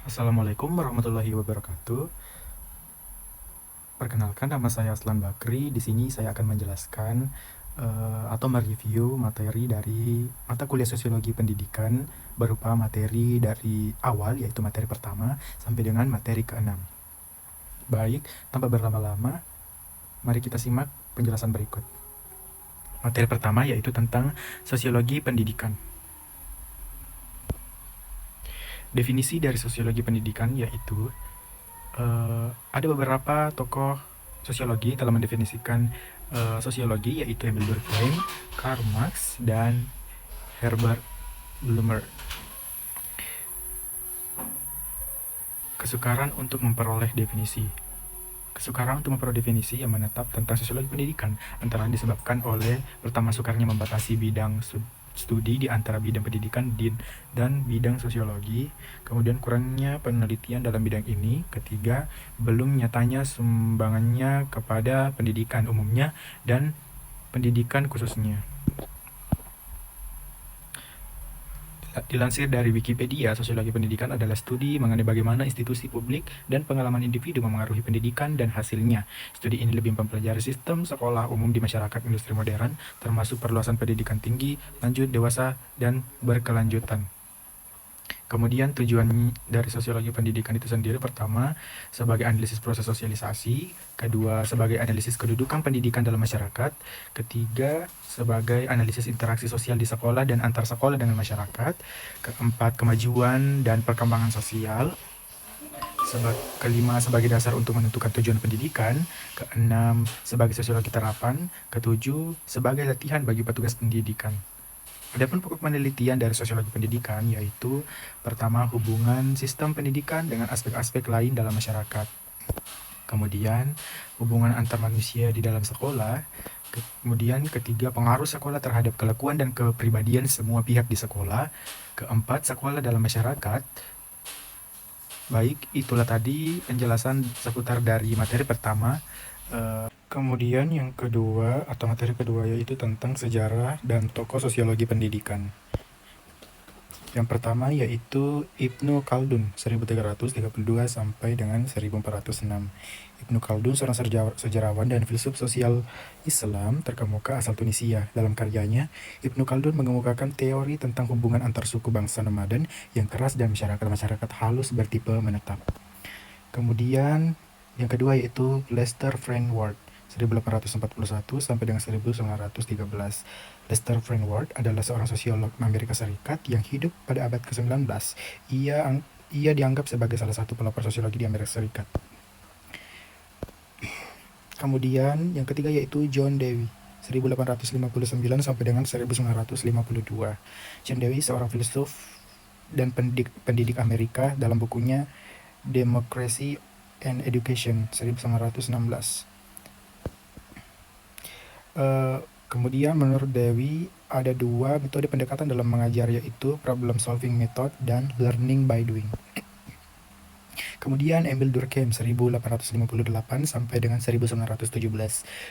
Assalamualaikum warahmatullahi wabarakatuh. Perkenalkan, nama saya Aslan Bakri. Di sini saya akan menjelaskan atau mereview materi dari mata kuliah Sosiologi Pendidikan berupa materi dari awal, yaitu materi pertama, sampai dengan materi ke-6. Baik, tanpa berlama-lama, mari kita simak penjelasan berikut. Materi pertama yaitu tentang Sosiologi Pendidikan. Definisi dari Sosiologi Pendidikan yaitu ada beberapa tokoh sosiologi dalam mendefinisikan sosiologi, yaitu Emil Durkheim, Karl Marx, dan Herbert Blumer. Kesukaran untuk memperoleh definisi yang menetap tentang sosiologi pendidikan antara disebabkan oleh pertama sukarnya membatasi bidang studi di antara bidang pendidikan dan bidang sosiologi, kemudian kurangnya penelitian dalam bidang ini, ketiga belum nyatanya sumbangannya kepada pendidikan umumnya dan pendidikan khususnya. Dilansir dari Wikipedia, sosiologi pendidikan adalah studi mengenai bagaimana institusi publik dan pengalaman individu memengaruhi pendidikan dan hasilnya. Studi ini lebih mempelajari sistem sekolah umum di masyarakat industri modern, termasuk perluasan pendidikan tinggi, lanjut, dewasa, dan berkelanjutan. Kemudian tujuan dari sosiologi pendidikan itu sendiri, pertama, sebagai analisis proses sosialisasi, kedua, sebagai analisis kedudukan pendidikan dalam masyarakat, ketiga, sebagai analisis interaksi sosial di sekolah dan antar sekolah dengan masyarakat, keempat, kemajuan dan perkembangan sosial, kelima, sebagai dasar untuk menentukan tujuan pendidikan, keenam, sebagai sosiologi terapan, ketujuh, sebagai latihan bagi petugas pendidikan. Adapun pokok penelitian dari sosiologi pendidikan yaitu pertama, hubungan sistem pendidikan dengan aspek-aspek lain dalam masyarakat. Kemudian, hubungan antar manusia di dalam sekolah. Kemudian, ketiga, pengaruh sekolah terhadap kelakuan dan kepribadian semua pihak di sekolah. Keempat, sekolah dalam masyarakat. Baik, itulah tadi penjelasan seputar dari materi pertama. Kemudian yang kedua atau materi kedua yaitu tentang sejarah dan tokoh sosiologi pendidikan. Yang pertama yaitu Ibnu Khaldun 1332 sampai dengan 1406. Ibnu Khaldun seorang sejarawan dan filsuf sosial Islam terkemuka asal Tunisia. Dalam karyanya, Ibnu Khaldun mengemukakan teori tentang hubungan antar suku bangsa nomaden yang keras dan masyarakat halus bertipe menetap. Kemudian yang kedua yaitu Lester Frank Ward 1841 sampai dengan 1913. Lester Frank Ward adalah seorang sosiolog Amerika Serikat yang hidup pada abad ke-19. Ia dianggap sebagai salah satu pelopor sosiologi di Amerika Serikat. Kemudian yang ketiga yaitu John Dewey 1859 sampai dengan 1952. John Dewey seorang filsuf dan pendidik Amerika dalam bukunya Democracy and Education 1916. Kemudian menurut Dewi ada dua metode pendekatan dalam mengajar, yaitu problem solving method dan learning by doing. Kemudian Emil Durkheim 1858 sampai dengan 1917.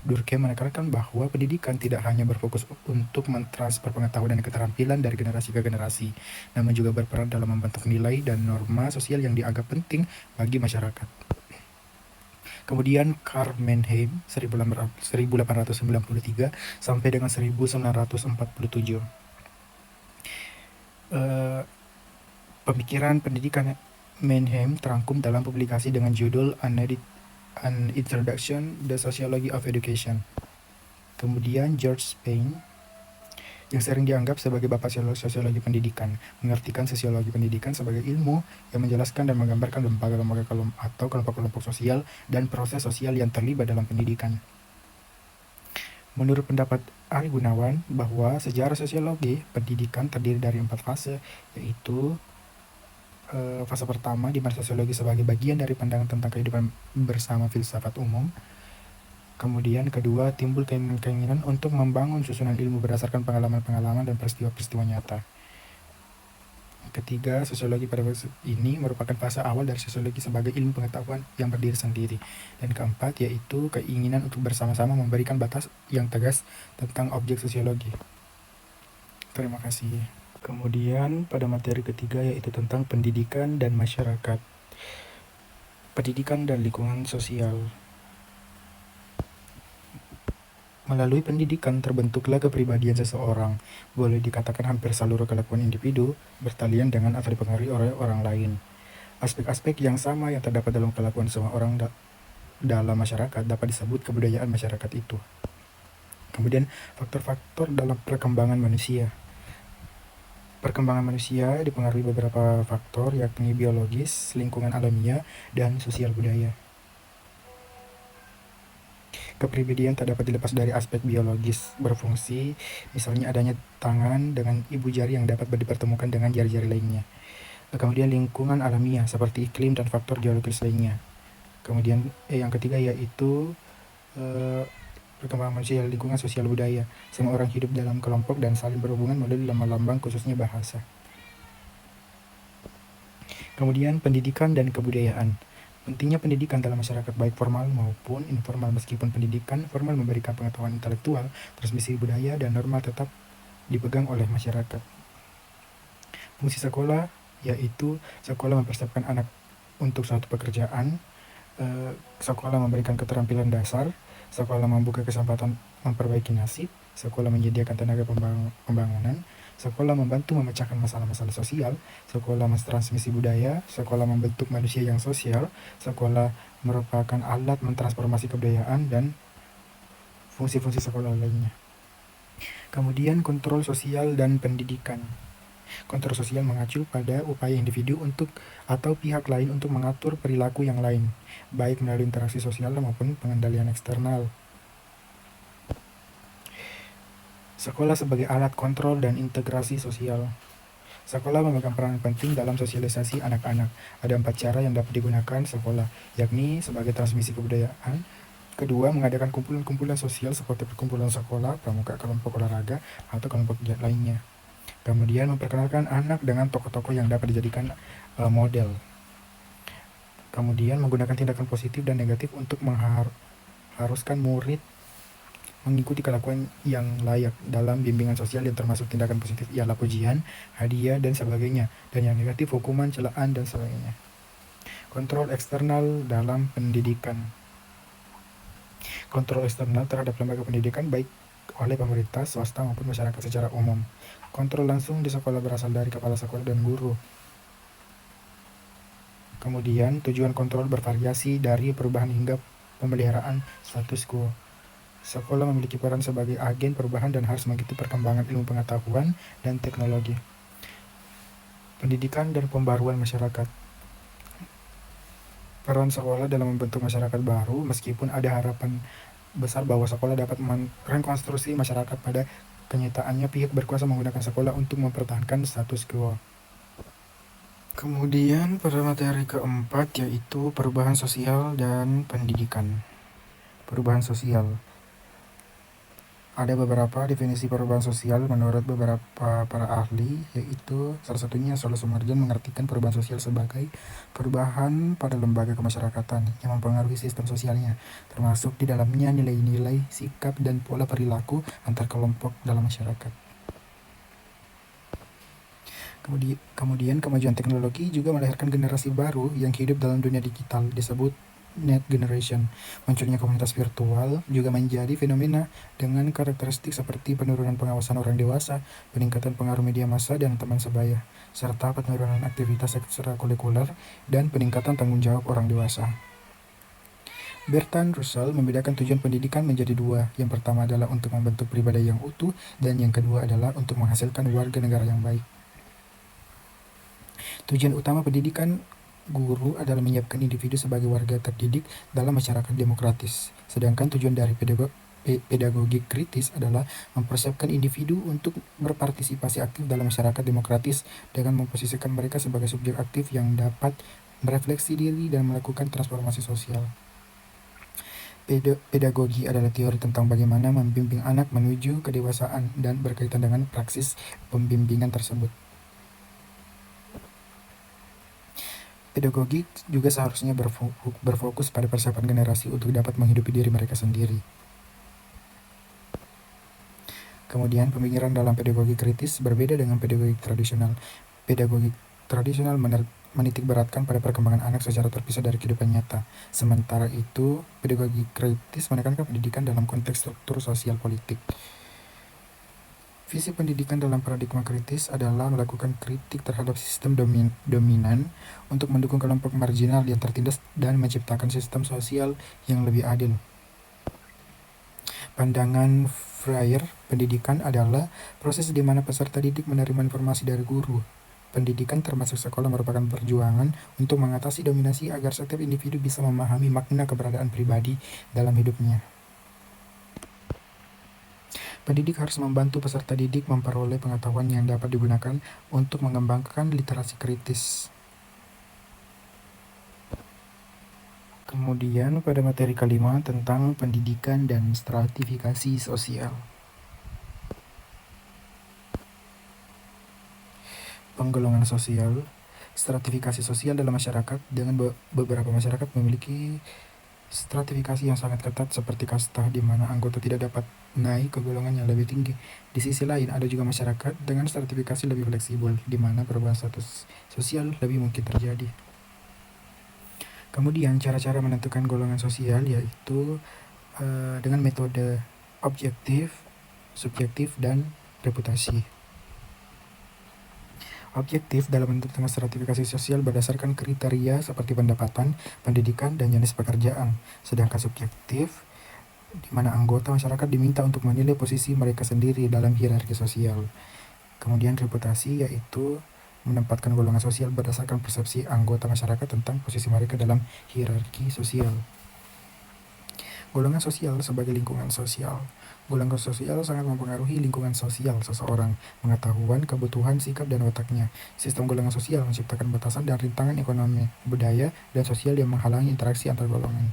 Durkheim menekankan bahwa pendidikan tidak hanya berfokus untuk mentransfer pengetahuan dan keterampilan dari generasi ke generasi, namun juga berperan dalam membentuk nilai dan norma sosial yang dianggap penting bagi masyarakat. Kemudian Karl Mannheim 1893 sampai dengan 1947. Pemikiran pendidikan Mannheim terangkum dalam publikasi dengan judul An Introduction to the Sociology of Education. Kemudian George Spain, yang sering dianggap sebagai bapak sosiologi pendidikan, mengartikan sosiologi pendidikan sebagai ilmu yang menjelaskan dan menggambarkan lembaga-lembaga atau kelompok-kelompok sosial dan proses sosial yang terlibat dalam pendidikan. Menurut pendapat Ari Gunawan, bahwa sejarah sosiologi pendidikan terdiri dari 4 fase, yaitu fase pertama di mana sosiologi sebagai bagian dari pandangan tentang kehidupan bersama filsafat umum. Kemudian kedua, timbul keinginan untuk membangun susunan ilmu berdasarkan pengalaman-pengalaman dan peristiwa-peristiwa nyata. Ketiga, sosiologi pada fase ini merupakan fase awal dari sosiologi sebagai ilmu pengetahuan yang berdiri sendiri. Dan keempat, yaitu keinginan untuk bersama-sama memberikan batas yang tegas tentang objek sosiologi. Terima kasih. Kemudian pada materi ketiga yaitu tentang pendidikan dan masyarakat. Pendidikan dan lingkungan sosial. Melalui pendidikan terbentuklah kepribadian seseorang. Boleh dikatakan hampir seluruh kelakuan individu bertalian dengan atau dipengaruhi oleh orang lain. Aspek-aspek yang sama yang terdapat dalam kelakuan semua orang dalam masyarakat dapat disebut kebudayaan masyarakat itu. Kemudian faktor-faktor dalam perkembangan manusia. Perkembangan manusia dipengaruhi beberapa faktor yakni biologis, lingkungan alamiah, dan sosial budaya. Kepribadian tak dapat dilepas dari aspek biologis berfungsi, misalnya adanya tangan dengan ibu jari yang dapat dipertemukan dengan jari-jari lainnya. Kemudian lingkungan alamiah seperti iklim dan faktor geologis lainnya. Kemudian yang ketiga yaitu perkembangan manusia, lingkungan sosial budaya. Semua orang hidup dalam kelompok dan saling berhubungan melalui lambang-lambang khususnya bahasa. Kemudian pendidikan dan kebudayaan. Pentingnya pendidikan dalam masyarakat baik formal maupun informal. Meskipun pendidikan formal memberikan pengetahuan intelektual, transmisi budaya dan norma tetap dipegang oleh masyarakat. Fungsi sekolah yaitu sekolah mempersiapkan anak untuk suatu pekerjaan, sekolah memberikan keterampilan dasar, sekolah membuka kesempatan memperbaiki nasib, sekolah menyediakan tenaga pembangunan, sekolah membantu memecahkan masalah-masalah sosial, sekolah mentransmisi budaya, sekolah membentuk manusia yang sosial, sekolah merupakan alat mentransformasi kebudayaan dan fungsi-fungsi sekolah lainnya. Kemudian kontrol sosial dan pendidikan. Kontrol sosial mengacu pada upaya individu untuk atau pihak lain untuk mengatur perilaku yang lain, baik melalui interaksi sosial maupun pengendalian eksternal. Sekolah sebagai alat kontrol dan integrasi sosial. Sekolah memegang peran penting dalam sosialisasi anak-anak. Ada 4 cara yang dapat digunakan sekolah, yakni sebagai transmisi kebudayaan. Kedua, mengadakan kumpulan-kumpulan sosial seperti perkumpulan sekolah, pramuka, kelompok olahraga, atau kelompok giat lainnya. Kemudian memperkenalkan anak dengan tokoh-tokoh yang dapat dijadikan model. Kemudian menggunakan tindakan positif dan negatif untuk mengharuskan murid mengikuti kelakuan yang layak dalam bimbingan sosial, yang termasuk tindakan positif ialah pujian, hadiah, dan sebagainya, dan yang negatif hukuman, celaan, dan sebagainya. Kontrol eksternal dalam pendidikan. Kontrol eksternal terhadap lembaga pendidikan baik oleh pemerintah, swasta, maupun masyarakat secara umum. Kontrol langsung di sekolah berasal dari kepala sekolah dan guru. Kemudian tujuan kontrol bervariasi dari perubahan hingga pemeliharaan status quo. Sekolah memiliki peran sebagai agen perubahan dan harus mengikuti perkembangan ilmu pengetahuan dan teknologi. Pendidikan dan pembaruan masyarakat. Peran sekolah dalam membentuk masyarakat baru, meskipun ada harapan besar bahwa sekolah dapat merekonstruksi masyarakat, pada kenyataannya pihak berkuasa menggunakan sekolah untuk mempertahankan status quo. Kemudian pada materi keempat yaitu perubahan sosial dan pendidikan. Perubahan sosial. Ada beberapa definisi perubahan sosial menurut beberapa para ahli, yaitu salah satunya Solo Sumarjan mengartikan perubahan sosial sebagai perubahan pada lembaga kemasyarakatan yang mempengaruhi sistem sosialnya, termasuk di dalamnya nilai-nilai, sikap, dan pola perilaku antar kelompok dalam masyarakat. Kemudian kemajuan teknologi juga melahirkan generasi baru yang hidup dalam dunia digital, disebut Net Generation. Munculnya komunitas virtual juga menjadi fenomena dengan karakteristik seperti penurunan pengawasan orang dewasa, peningkatan pengaruh media massa dan teman sebaya, serta penurunan aktivitas ekstrakurikuler dan peningkatan tanggung jawab orang dewasa. Bertrand Russell membedakan tujuan pendidikan menjadi dua. Yang pertama adalah untuk membentuk pribadi yang utuh, dan yang kedua adalah untuk menghasilkan warga negara yang baik. Tujuan utama pendidikan guru adalah menyiapkan individu sebagai warga terdidik dalam masyarakat demokratis. Sedangkan tujuan dari pedagogi kritis adalah mempersiapkan individu untuk berpartisipasi aktif dalam masyarakat demokratis dengan memposisikan mereka sebagai subjek aktif yang dapat merefleksi diri dan melakukan transformasi sosial. Pedagogi adalah teori tentang bagaimana membimbing anak menuju kedewasaan dan berkaitan dengan praksis pembimbingan tersebut. Pedagogi juga seharusnya berfokus pada persiapan generasi untuk dapat menghidupi diri mereka sendiri. Kemudian, pemikiran dalam pedagogi kritis berbeda dengan pedagogi tradisional. Pedagogi tradisional menitikberatkan pada perkembangan anak secara terpisah dari kehidupan nyata. Sementara itu, pedagogi kritis menekankan pendidikan dalam konteks struktur sosial politik. Visi pendidikan dalam paradigma kritis adalah melakukan kritik terhadap sistem dominan untuk mendukung kelompok marginal yang tertindas dan menciptakan sistem sosial yang lebih adil. Pandangan Freire, pendidikan adalah proses di mana peserta didik menerima informasi dari guru. Pendidikan termasuk sekolah merupakan perjuangan untuk mengatasi dominasi agar setiap individu bisa memahami makna keberadaan pribadi dalam hidupnya. Pendidik harus membantu peserta didik memperoleh pengetahuan yang dapat digunakan untuk mengembangkan literasi kritis. Kemudian pada materi kelima tentang pendidikan dan stratifikasi sosial. Penggolongan sosial. Stratifikasi sosial dalam masyarakat. Dengan beberapa masyarakat memiliki stratifikasi yang sangat ketat seperti kasta, di mana anggota tidak dapat naik ke golongan yang lebih tinggi. Di sisi lain, ada juga masyarakat dengan stratifikasi lebih fleksibel, di mana perubahan status sosial lebih mungkin terjadi. Kemudian, cara-cara menentukan golongan sosial yaitu dengan metode objektif, subjektif, dan reputasi. Objektif dalam menentukan stratifikasi sosial berdasarkan kriteria seperti pendapatan, pendidikan, dan jenis pekerjaan. Sedangkan subjektif, di mana anggota masyarakat diminta untuk menilai posisi mereka sendiri dalam hierarki sosial. Kemudian reputasi yaitu menempatkan golongan sosial berdasarkan persepsi anggota masyarakat tentang posisi mereka dalam hierarki sosial. Golongan sosial sebagai lingkungan sosial. Golongan sosial sangat mempengaruhi lingkungan sosial seseorang, pengetahuan, kebutuhan, sikap, dan otaknya. Sistem golongan sosial menciptakan batasan dan rintangan ekonomi, budaya, dan sosial yang menghalangi interaksi antar golongan.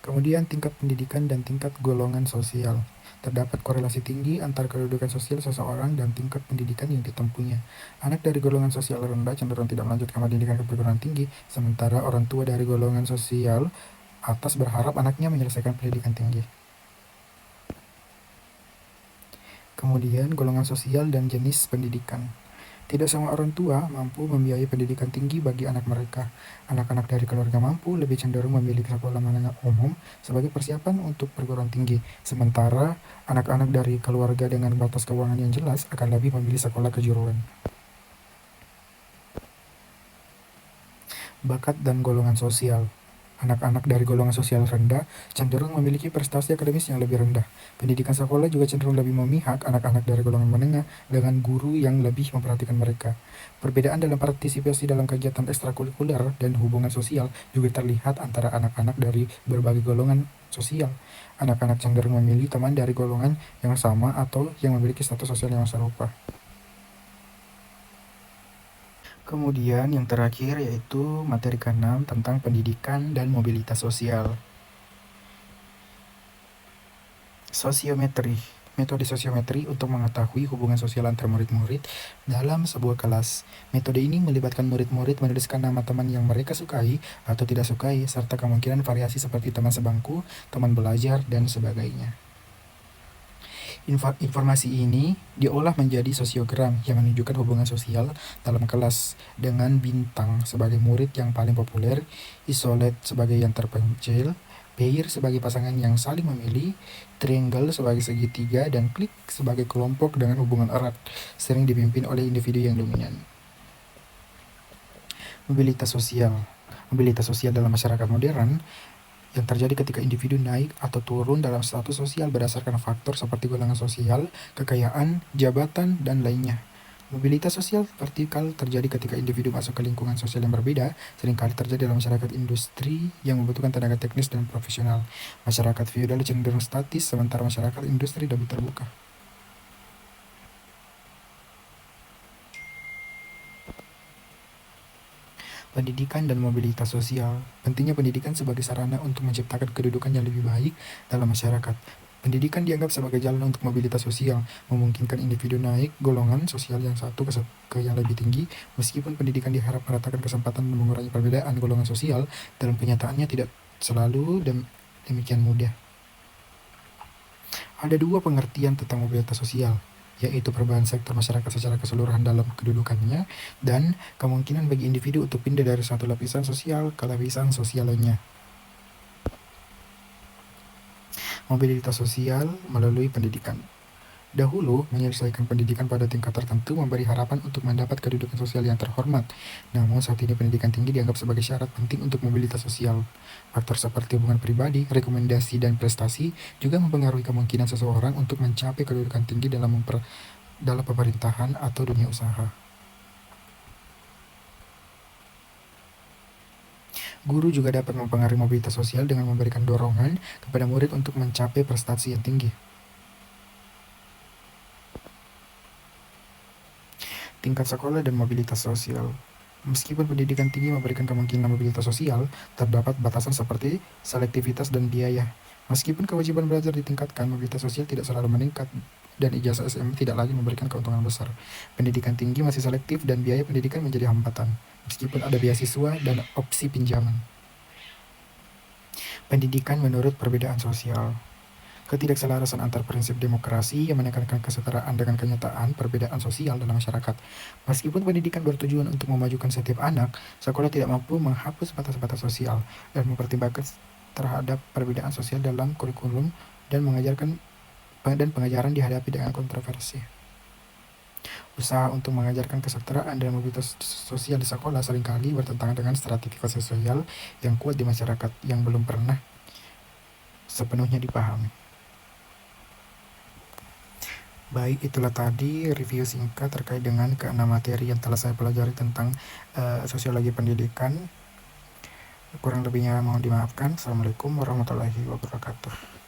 Kemudian tingkat pendidikan dan tingkat golongan sosial. Terdapat korelasi tinggi antara kedudukan sosial seseorang dan tingkat pendidikan yang ditempuhnya. Anak dari golongan sosial rendah cenderung tidak melanjutkan pendidikan ke perguruan tinggi, sementara orang tua dari golongan sosial atas berharap anaknya menyelesaikan pendidikan tinggi. Kemudian, golongan sosial dan jenis pendidikan. Tidak semua orang tua mampu membiayai pendidikan tinggi bagi anak mereka. Anak-anak dari keluarga mampu lebih cenderung memilih sekolah menengah umum sebagai persiapan untuk perguruan tinggi, sementara anak-anak dari keluarga dengan batas keuangan yang jelas akan lebih memilih sekolah kejuruan. Bakat dan golongan sosial. Anak-anak dari golongan sosial rendah cenderung memiliki prestasi akademis yang lebih rendah. Pendidikan sekolah juga cenderung lebih memihak anak-anak dari golongan menengah dengan guru yang lebih memperhatikan mereka. Perbedaan dalam partisipasi dalam kegiatan ekstrakurikuler dan hubungan sosial juga terlihat antara anak-anak dari berbagai golongan sosial. Anak-anak cenderung memilih teman dari golongan yang sama atau yang memiliki status sosial yang serupa. Kemudian yang terakhir yaitu materi ke-6 tentang pendidikan dan mobilitas sosial. Sosiometri. Metode sosiometri untuk mengetahui hubungan sosial antar murid-murid dalam sebuah kelas. Metode ini melibatkan murid-murid menuliskan nama teman yang mereka sukai atau tidak sukai, serta kemungkinan variasi seperti teman sebangku, teman belajar, dan sebagainya. Informasi ini diolah menjadi sosiogram yang menunjukkan hubungan sosial dalam kelas dengan bintang sebagai murid yang paling populer, isolate sebagai yang terpencil, pair sebagai pasangan yang saling memilih, triangle sebagai segitiga, dan klik sebagai kelompok dengan hubungan erat, sering dipimpin oleh individu yang dominan. Mobilitas sosial. Mobilitas sosial dalam masyarakat modern yang terjadi ketika individu naik atau turun dalam status sosial berdasarkan faktor seperti golongan sosial, kekayaan, jabatan, dan lainnya. Mobilitas sosial vertikal terjadi ketika individu masuk ke lingkungan sosial yang berbeda, seringkali terjadi dalam masyarakat industri yang membutuhkan tenaga teknis dan profesional. Masyarakat feodal cenderung statis, sementara masyarakat industri lebih terbuka. Pendidikan dan mobilitas sosial. Pentingnya pendidikan sebagai sarana untuk menciptakan kedudukan yang lebih baik dalam masyarakat. Pendidikan dianggap sebagai jalan untuk mobilitas sosial, memungkinkan individu naik golongan sosial yang satu ke yang lebih tinggi. Meskipun pendidikan diharap meratakan kesempatan dan mengurangi perbedaan golongan sosial, dalam kenyataannya tidak selalu demikian mudah. Ada dua pengertian tentang mobilitas sosial, yaitu perubahan sektor masyarakat secara keseluruhan dalam kedudukannya dan kemungkinan bagi individu untuk pindah dari satu lapisan sosial ke lapisan sosial lainnya. Mobilitas sosial melalui pendidikan. Dahulu, menyelesaikan pendidikan pada tingkat tertentu memberi harapan untuk mendapat kedudukan sosial yang terhormat. Namun, saat ini pendidikan tinggi dianggap sebagai syarat penting untuk mobilitas sosial. Faktor seperti hubungan pribadi, rekomendasi, dan prestasi juga mempengaruhi kemungkinan seseorang untuk mencapai kedudukan tinggi dalam pemerintahan atau dunia usaha. Guru juga dapat mempengaruhi mobilitas sosial dengan memberikan dorongan kepada murid untuk mencapai prestasi yang tinggi. Tingkat sekolah dan mobilitas sosial. Meskipun pendidikan tinggi memberikan kemungkinan mobilitas sosial, terdapat batasan seperti selektivitas dan biaya. Meskipun kewajiban belajar ditingkatkan, mobilitas sosial tidak selalu meningkat dan ijazah SMA tidak lagi memberikan keuntungan besar. Pendidikan tinggi masih selektif dan biaya pendidikan menjadi hambatan, meskipun ada beasiswa dan opsi pinjaman. Pendidikan menurut perbedaan sosial. Ketidakselarasan antar prinsip demokrasi yang menekankan kesetaraan dengan kenyataan perbedaan sosial dalam masyarakat. Meskipun pendidikan bertujuan untuk memajukan setiap anak, sekolah tidak mampu menghapus batas-batas sosial dan mempertimbangkan terhadap perbedaan sosial dalam kurikulum dan pengajaran dihadapi dengan kontroversi. Usaha untuk mengajarkan kesetaraan dan mobilitas sosial di sekolah seringkali bertentangan dengan stratifikasi sosial yang kuat di masyarakat yang belum pernah sepenuhnya dipahami. Baik, itulah tadi review singkat terkait dengan ke-6 materi yang telah saya pelajari tentang sosiologi pendidikan. Kurang lebihnya mohon dimaafkan. Assalamualaikum warahmatullahi wabarakatuh.